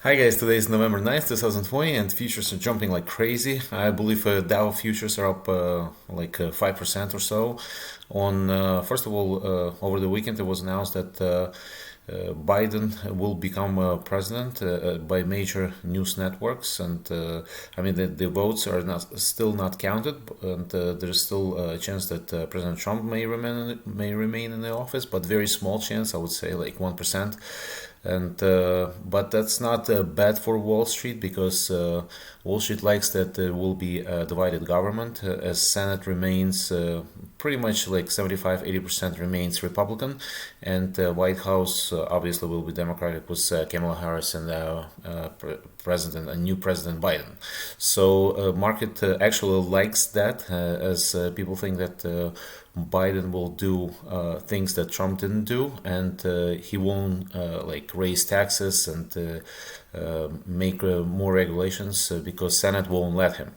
Hi guys, today is November 9th, 2020, and futures are jumping like crazy. I believe Dow futures are up 5% or so. First of all, over the weekend it was announced that Biden will become president by major news networks, and the votes are still not counted, and there's still a chance that President Trump may remain in the office, but very small chance. I would say like 1%. And but that's not bad for Wall Street, because Wall Street likes that there will be a divided government, as Senate remains pretty much like 75-80% remains Republican, and White House obviously will be Democratic with Kamala Harris and a new President Biden. So market actually likes that, as people think that Biden will do things that Trump didn't do, and he won't raise taxes and make more regulations, because Senate won't let him.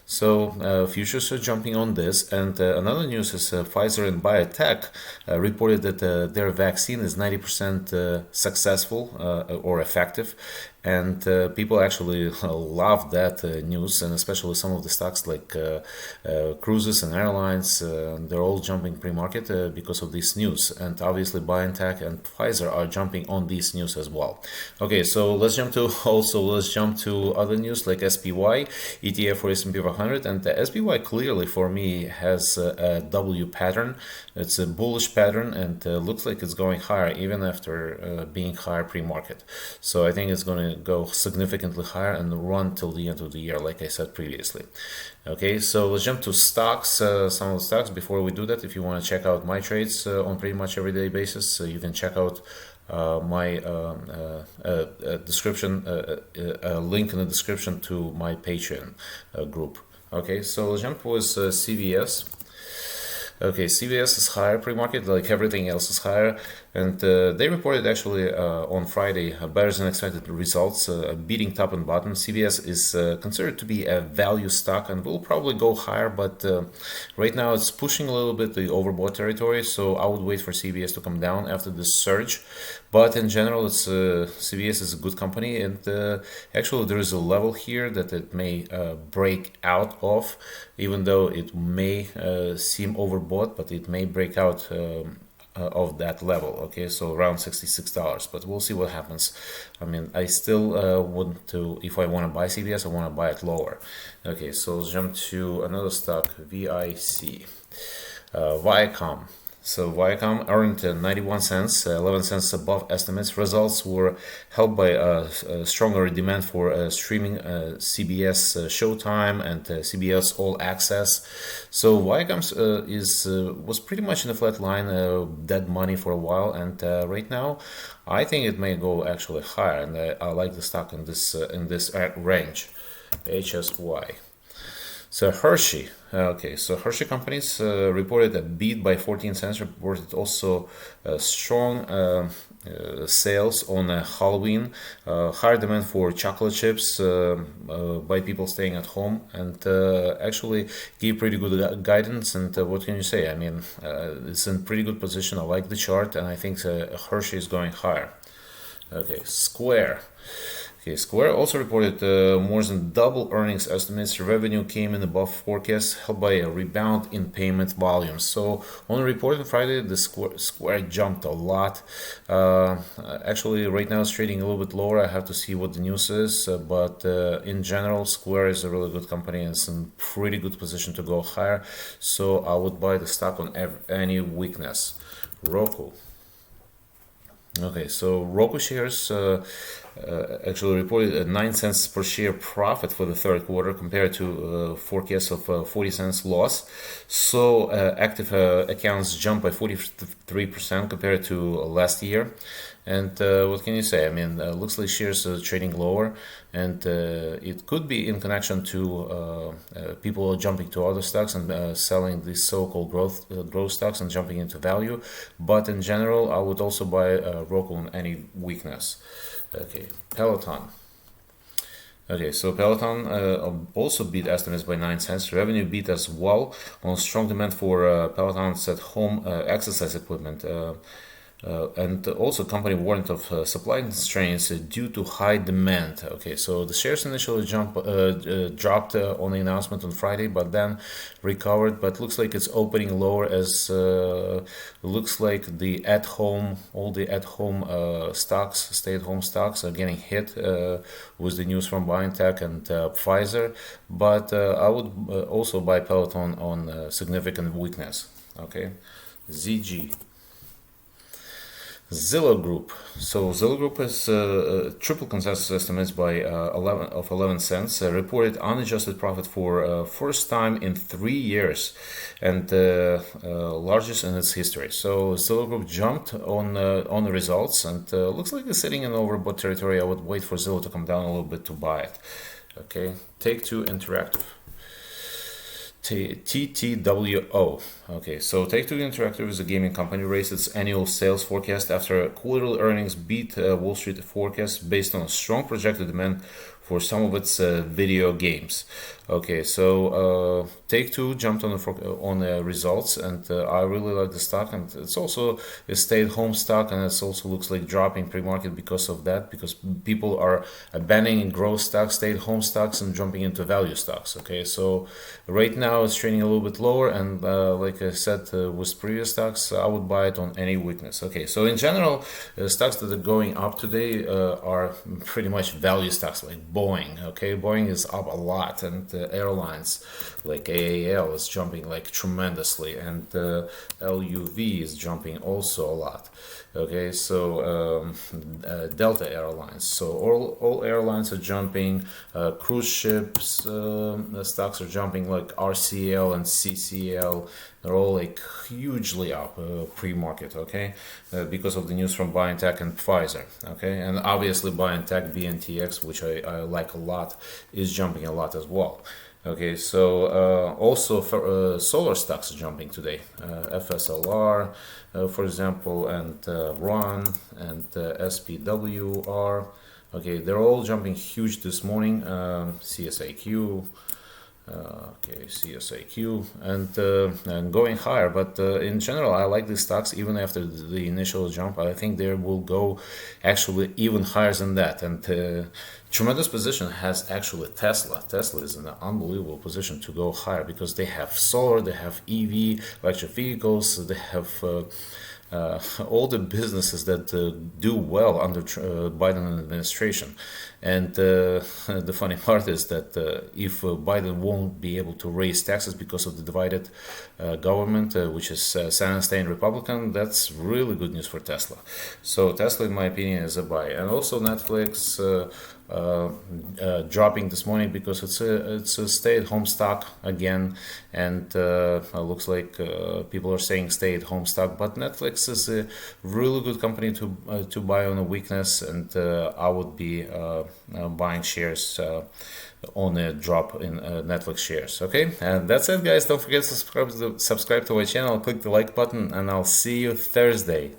So futures are jumping on this, and another news is Pfizer and BioNTech reported that their vaccine is 90% successful or effective, and people actually love that news, and especially some of the stocks like cruises and airlines, they're all jumping pre-market because of this news, and obviously BioNTech and Pfizer are jumping on this news as well. Okay, so let's jump to other news like SPY, ETF for S&P 500, and the SPY clearly for me has a W pattern. It's a bullish pattern, and looks like it's going higher even after being higher pre-market. So I think it's going to go significantly higher and run till the end of the year, like I said previously. Okay, so let's jump to stocks. Some of the stocks. Before we do that, if you want to check out my trades on pretty much everyday basis, you can check out my description, a link in the description to my Patreon group. Okay, so let's jump with CVS. Okay, CVS is higher pre-market, like everything else is higher, and they reported actually on Friday better than expected results, beating top and bottom. CVS is considered to be a value stock and will probably go higher, but right now it's pushing a little bit the overbought territory, so I would wait for CVS to come down after this surge. But in general, CVS is a good company, and actually there is a level here that it may break out of, even though it may seem overbought, but it may break out of that level. Okay, so around $66, but we'll see what happens. I mean, I still want to, if I want to buy CVS, I want to buy it lower. Okay, so let's jump to another stock, VIC, Viacom. So Viacom earned 91 cents, 11 cents above estimates. Results were helped by stronger demand for streaming CBS Showtime and CBS All Access. So Viacom was pretty much in a flat line, dead money for a while, and right now I think it may go actually higher, and I like the stock in this range, HSY. So Hershey, Hershey Companies reported a beat by 14 cents, reported also strong sales on Halloween, higher demand for chocolate chips by people staying at home, and actually gave pretty good guidance. And what can you say? I mean, it's in pretty good position. I like the chart, and I think Hershey is going higher. Okay, Square. Okay, Square also reported more than double earnings estimates. Revenue came in above forecasts, helped by a rebound in payment volumes. So on the report on Friday, the Square jumped a lot. Actually, right now it's trading a little bit lower. I have to see what the news is, but in general, Square is a really good company and it's in pretty good position to go higher. So I would buy the stock on any weakness. Roku. Okay, so Roku shares actually reported a 9 cents per share profit for the third quarter compared to forecast of 40 cents loss. So active accounts jumped by 43% compared to last year. And what can you say? I mean, looks like shares are trading lower, and it could be in connection to people jumping to other stocks and selling these so-called growth stocks and jumping into value. But in general, I would also buy Roku on any weakness. Okay, Peloton. Okay, so Peloton also beat estimates by 9 cents. Revenue beat as well on strong demand for Peloton's at-home exercise equipment. And also company warned of supply constraints due to high demand. Okay, so the shares initially dropped on the announcement on Friday, but then recovered. But looks like it's opening lower as looks like all the at-home stocks, stay-at-home stocks are getting hit with the news from BioNTech and Pfizer. But I would also buy Peloton on significant weakness. Okay, ZG. Zillow Group. So Zillow Group is triple consensus estimates by 11 cents. Reported unadjusted profit for first time in 3 years, and largest in its history. So Zillow Group jumped on the results, and looks like it's sitting in overbought territory. I would wait for Zillow to come down a little bit to buy it. Okay, Take-Two Interactive. TTWO. Okay, so Take-Two Interactive is a gaming company, raised its annual sales forecast after quarterly earnings beat Wall Street forecasts based on a strong projected demand for some of its video games. Okay, so Take-Two jumped on the results, and I really like the stock, and it's also a stay-at-home stock, and it also looks like dropping pre-market because of that, because people are abandoning growth stocks, stay-at-home stocks, and jumping into value stocks. Okay, so right now it's trading a little bit lower, and like I said with previous stocks, I would buy it on any weakness. Okay, so in general, stocks that are going up today are pretty much value stocks like Boeing. Okay, Boeing is up a lot, and airlines like AAL is jumping like tremendously, and LUV is jumping also a lot. Okay, so Delta Airlines. So all airlines are jumping. Cruise ships stocks are jumping like RCL and CCL. They're all like hugely up pre-market. Okay, because of the news from BioNTech and Pfizer. Okay, and obviously BioNTech BNTX, which I like a lot, is jumping a lot as well. Okay, so also for solar stocks are jumping today. FSLR, for example, and RUN and SPWR. Okay, they're all jumping huge this morning. CSAQ. Okay, CSAQ, and going higher, but in general I like these stocks even after the initial jump. I think they will go actually even higher than that, and tremendous position has actually Tesla. Tesla is in an unbelievable position to go higher because they have solar, they have EV, electric vehicles, they have all the businesses that do well under Biden administration. And the funny part is that if Biden won't be able to raise taxes because of the divided government, which is Senate staying Republican, that's really good news for Tesla. So Tesla, in my opinion, is a buy. And also Netflix dropping this morning because it's a stay-at-home stock again, and looks like people are saying stay-at-home stock, but Netflix is a really good company to buy on a weakness, and I would be buying shares on a drop in Netflix shares. Okay, and that's it, guys. Don't forget to subscribe to my channel, click the like button, and I'll see you Thursday.